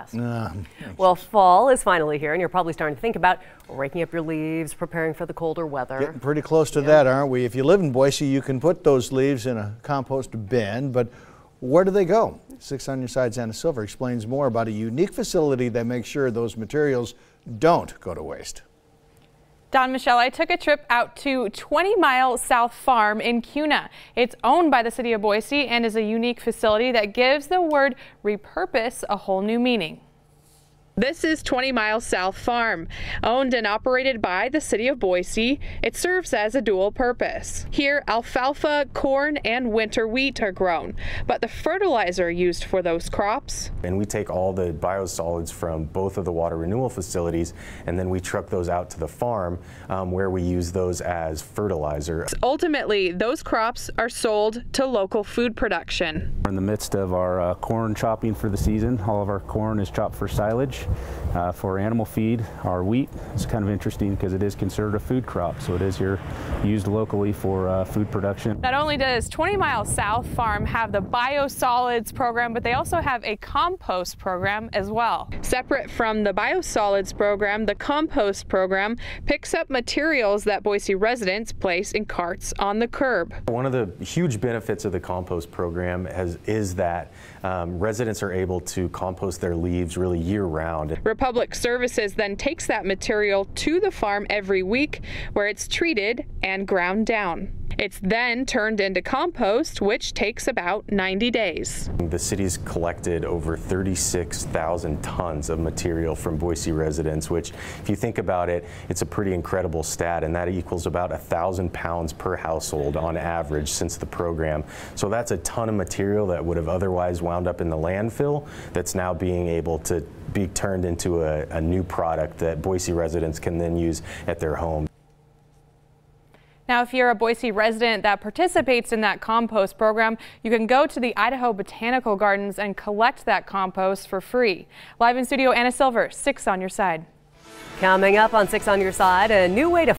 forecast. Well, fall is finally here, and you're probably starting to think about raking up your leaves, preparing for the colder weather. Getting pretty close to that, aren't we? If you live in Boise, you can put those leaves in a compost bin, but where do they go? 6 on Your Side's Anna Silver explains more about a unique facility that makes sure those materials don't go to waste. Don, Michelle, I took a trip out to 20 Mile South Farm in Kuna. It's owned by the City of Boise and is a unique facility that gives the word repurpose a whole new meaning. This is 20 Mile South Farm, owned and operated by the City of Boise. It serves as a dual purpose. Here, alfalfa, corn, and winter wheat are grown, but the fertilizer used for those crops. And we take all the biosolids from both of the water renewal facilities, and then we truck those out to the farm where we use those as fertilizer. Ultimately, those crops are sold to local food production. We're in the midst of our corn chopping for the season. All of our corn is chopped for silage. For animal feed, our wheat is kind of interesting because it is considered a food crop, so it is used locally for food production. Not only does 20 Mile South Farm have the biosolids program, but they also have a compost program as well. Separate from the biosolids program, the compost program picks up materials that Boise residents place in carts on the curb. One of the huge benefits of the compost program is that residents are able to compost their leaves really year-round. Republic Services then takes that material to the farm every week where it's treated and ground down. It's then turned into compost, which takes about 90 days. The city's collected over 36,000 tons of material from Boise residents, which, if you think about it, it's a pretty incredible stat, and that equals about 1,000 pounds per household on average since the program. So that's a ton of material that would have otherwise wound up in the landfill that's now being able to be turned into a new product that Boise residents can then use at their home. Now, if you're a Boise resident that participates in that compost program, you can go to the Idaho Botanical Gardens and collect that compost for free. Live in studio, Anna Silver, 6 on Your Side. Coming up on 6 on Your Side, a new way to